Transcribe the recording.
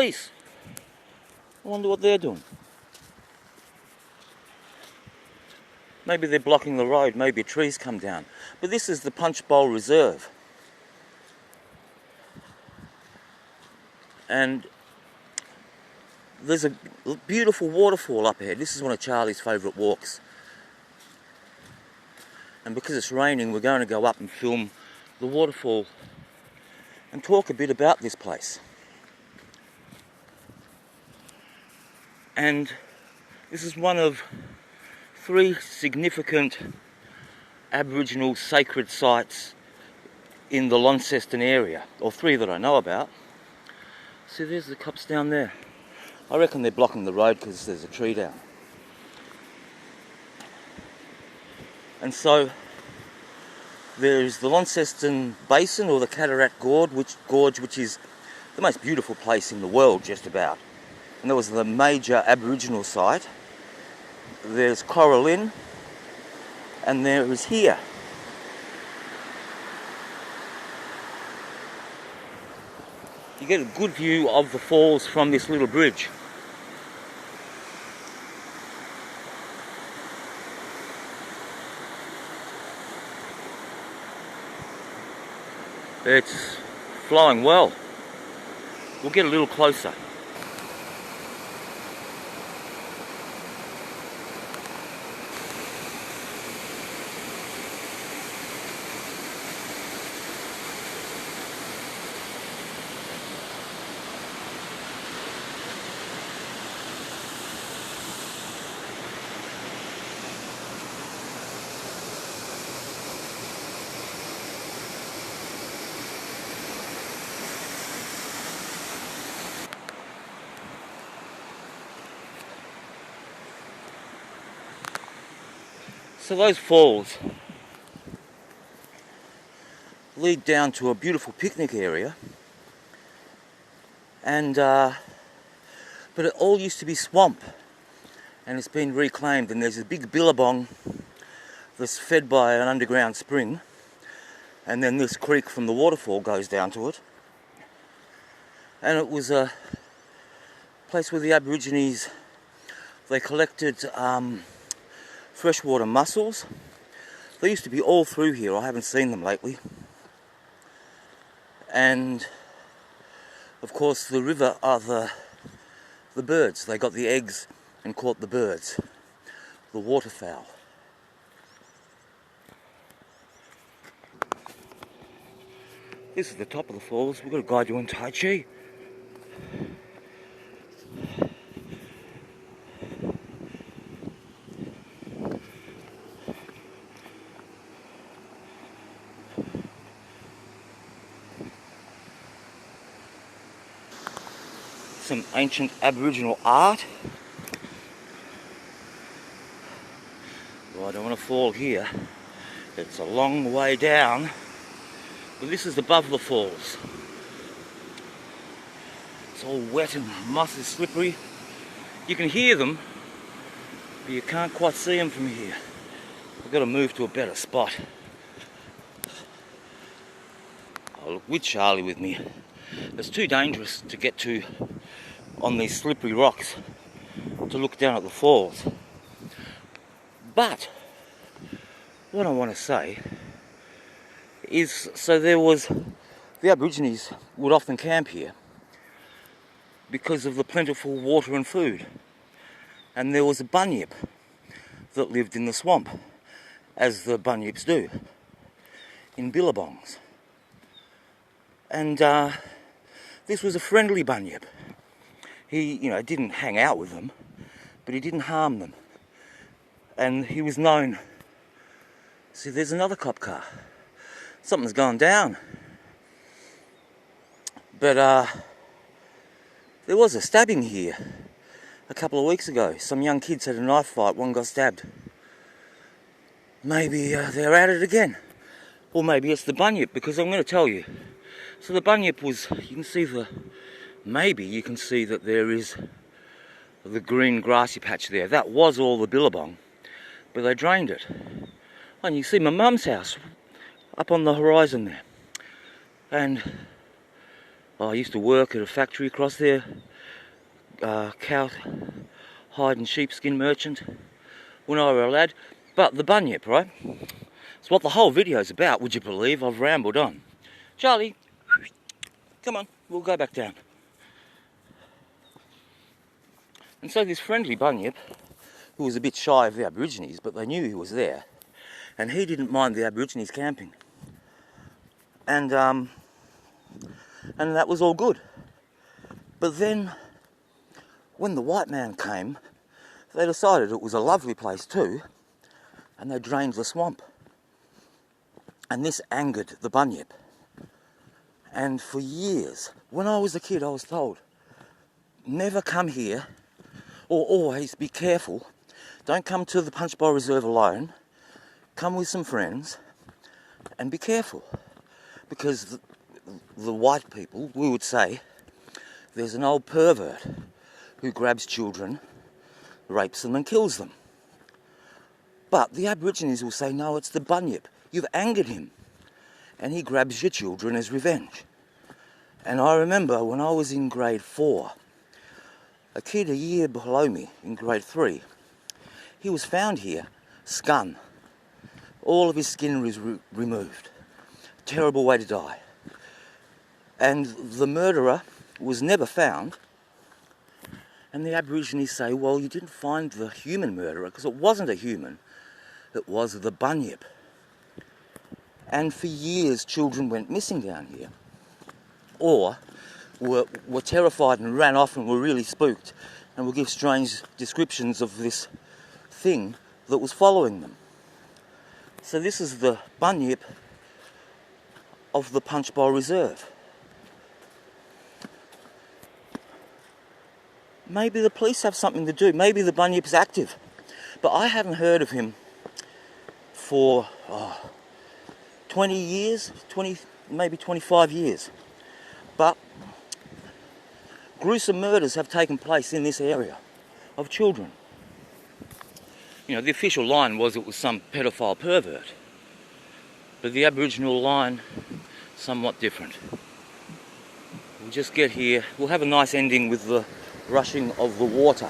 police. I wonder what they're doing. Maybe they're blocking the road, maybe a tree's come down. But this is the Punchbowl Reserve. And there's a beautiful waterfall up ahead. This is one of Charlie's favourite walks. And because it's raining, we're going to go up and film the waterfall and talk a bit about this place. And this is one of 3 significant Aboriginal sacred sites in the Launceston area, or 3 that I know about. See, there's the cops down there. I reckon they're blocking the road because there's a tree down. And so there's the Launceston Basin, or the Cataract Gorge, which is the most beautiful place in the world, just about. And that was the major Aboriginal site. There's Coral Inn, and there is here. You get a good view of the falls from this little bridge. It's flowing well. We'll get a little closer. So those falls lead down to a beautiful picnic area, and but it all used to be swamp, and it's been reclaimed, and there's a big billabong that's fed by an underground spring, and then this creek from the waterfall goes down to it. And it was a place where the Aborigines, they collected freshwater mussels. They used to be all through here. I haven't seen them lately. And of course the river are the birds. They got the eggs and caught the birds, the waterfowl. This is the top of the falls. We've got to guide you on Tai Chi. Some ancient Aboriginal art. Well, I don't want to fall here. It's a long way down. But this is above the falls. It's all wet and moss is slippery. You can hear them, but you can't quite see them from here. I've got to move to a better spot. Oh, look, with Charlie with me. It's too dangerous to get to on these slippery rocks to look down at the falls. But what I want to say is, so the Aborigines would often camp here because of the plentiful water and food. And there was a bunyip that lived in the swamp, as the bunyips do, in billabongs. And this was a friendly bunyip. He, didn't hang out with them, but he didn't harm them. And he was known. See, there's another cop car. Something's gone down. But there was a stabbing here a couple of weeks ago. Some young kids had a knife fight, one got stabbed. Maybe they're at it again. Or maybe it's the bunyip, because I'm going to tell you. So the bunyip was, you can see that there is the green grassy patch there. That was all the billabong, but they drained it. And you see my mum's house up on the horizon there. And I used to work at a factory across there cow hide and sheepskin merchant when I were a lad. But the bunyip, right? It's what the whole video's about, would you believe? I've rambled on. Charlie, come on, we'll go back down. And so this friendly bunyip, who was a bit shy of the Aborigines, but they knew he was there, and he didn't mind the Aborigines camping. And that was all good. But then, when the white man came, they decided it was a lovely place too, and they drained the swamp. And this angered the bunyip. And for years, when I was a kid, I was told, never come here, or always be careful. Don't come to the Punchbowl Reserve alone. Come with some friends, and be careful. Because the white people, we would say, there's an old pervert who grabs children, rapes them and kills them. But the Aborigines will say, no, it's the bunyip. You've angered him. And he grabs your children as revenge. And I remember when I was in grade 4, a kid a year below me in grade 3, he was found here, scun. All of his skin was removed. Terrible way to die. And the murderer was never found. And the Aborigines say, well, you didn't find the human murderer because it wasn't a human. It was the bunyip. And for years, children went missing down here. Or were terrified and ran off and were really spooked and will give strange descriptions of this thing that was following them. So this is the bunyip of the Punchbowl Reserve. Maybe the police have something to do. Maybe the bunyip's active. But I haven't heard of him for 20 years, maybe 25 years. But gruesome murders have taken place in this area of children. You know, the official line was it was some pedophile pervert. But the Aboriginal line, somewhat different. We'll just get here. We'll have a nice ending with the rushing of the water.